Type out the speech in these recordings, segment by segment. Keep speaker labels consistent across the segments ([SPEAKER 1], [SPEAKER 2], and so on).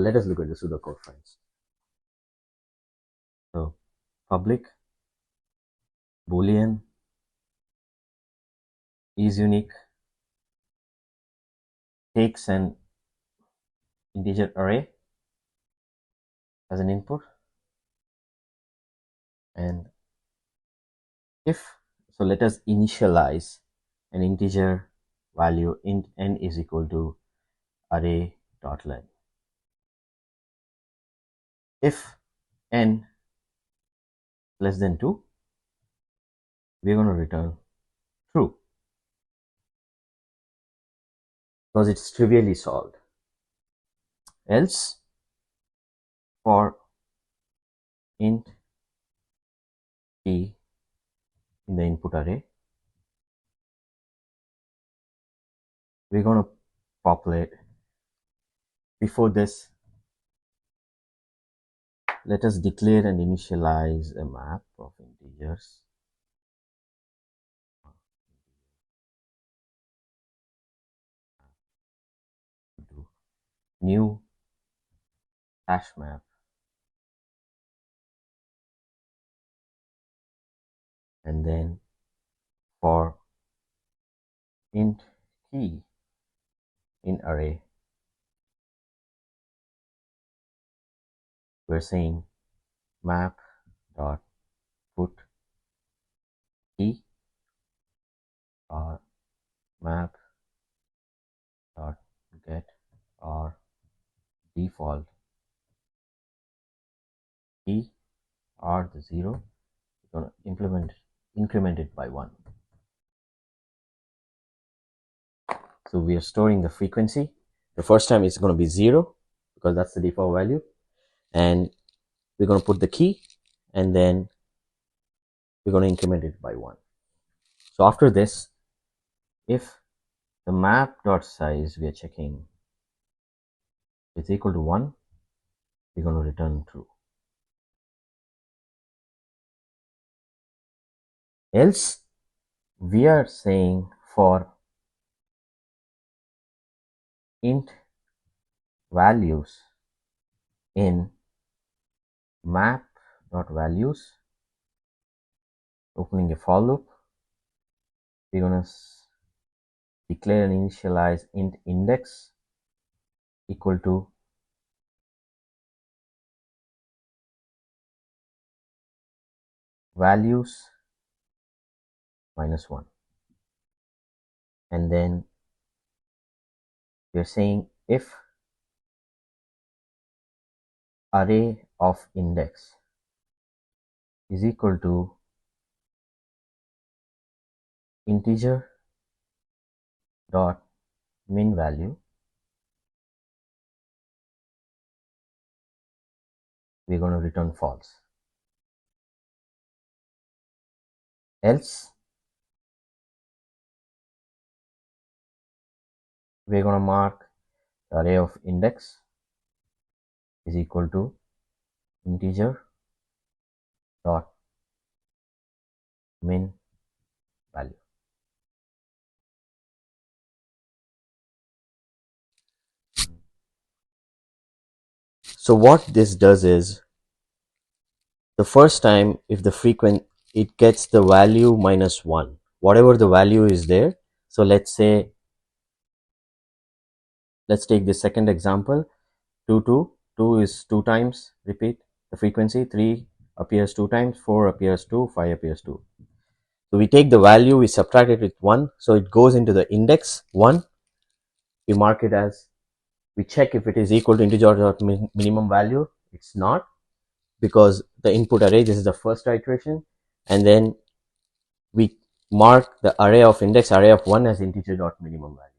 [SPEAKER 1] let us look at the pseudocode, friends. So public boolean is unique, takes an integer array as an input, and if, so let us initialize an integer value int n is equal to array dot len. If n less than 2, we're going to return true because it's trivially solved. Else, for int t in the input array, we're going to populate. Before this, let us declare and initialize a map of integers. New hash map and then for int t in array, we're saying map dot put t or map dot get or default t or the 0. We're going to increment it by 1. So we are storing the frequency. The first time it's going to be 0 because that's the default value, and we're going to put the key and then we're going to increment it by 1. So after this, if the map dot size we are checking is equal to 1, we're going to return true. Else, we are saying for int values in map dot values, opening a for loop, we're going to declare and initialize int index equal to values minus 1, and then we're saying if array of index is equal to integer dot min value, we're going to return false. Else, we're going to mark the array of index is equal to integer dot min value. So what this does is, the first time if the it gets the value minus 1, whatever the value is there. So let's take the second example. 2 is 2 times repeat the frequency, 3 appears 2 times, 4 appears 2, 5 appears 2. So we take the value, we subtract it with 1, so it goes into the index 1. We mark it as, we check if it is equal to integer dot minimum value. It's not, because the input array, this is the first iteration, and then we mark the array of index, array of 1 as integer dot minimum value.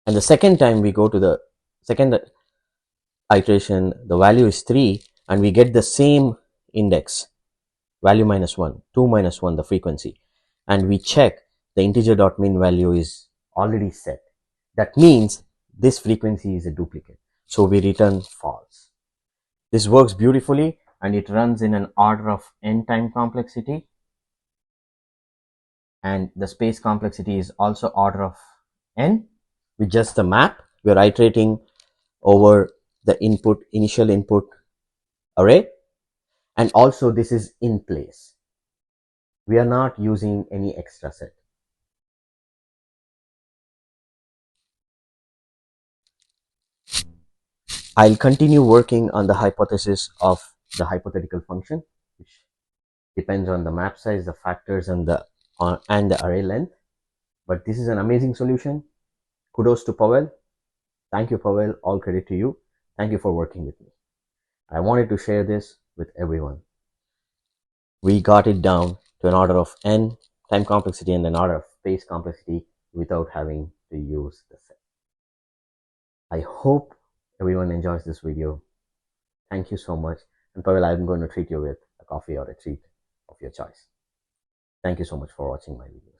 [SPEAKER 1] And the second time we go to the second iteration, the value is 3, and we get the same index, value minus 1, 2 minus 1, the frequency, and we check the integer dot min value is already set. That means this frequency is a duplicate, so we return false. This works beautifully, and it runs in an order of n time complexity, and the space complexity is also order of n. With just the map, we are iterating over the initial input array. And also this is in place. We are not using any extra set. I'll continue working on the hypothesis of the hypothetical function, which depends on the map size, the factors, and the array length. But this is an amazing solution. Kudos to Pavel. Thank you, Pavel. All credit to you. Thank you for working with me. I wanted to share this with everyone. We got it down to an order of n time complexity and an order of space complexity without having to use the set. I hope everyone enjoys this video. Thank you so much. And Pavel, I'm going to treat you with a coffee or a treat of your choice. Thank you so much for watching my video.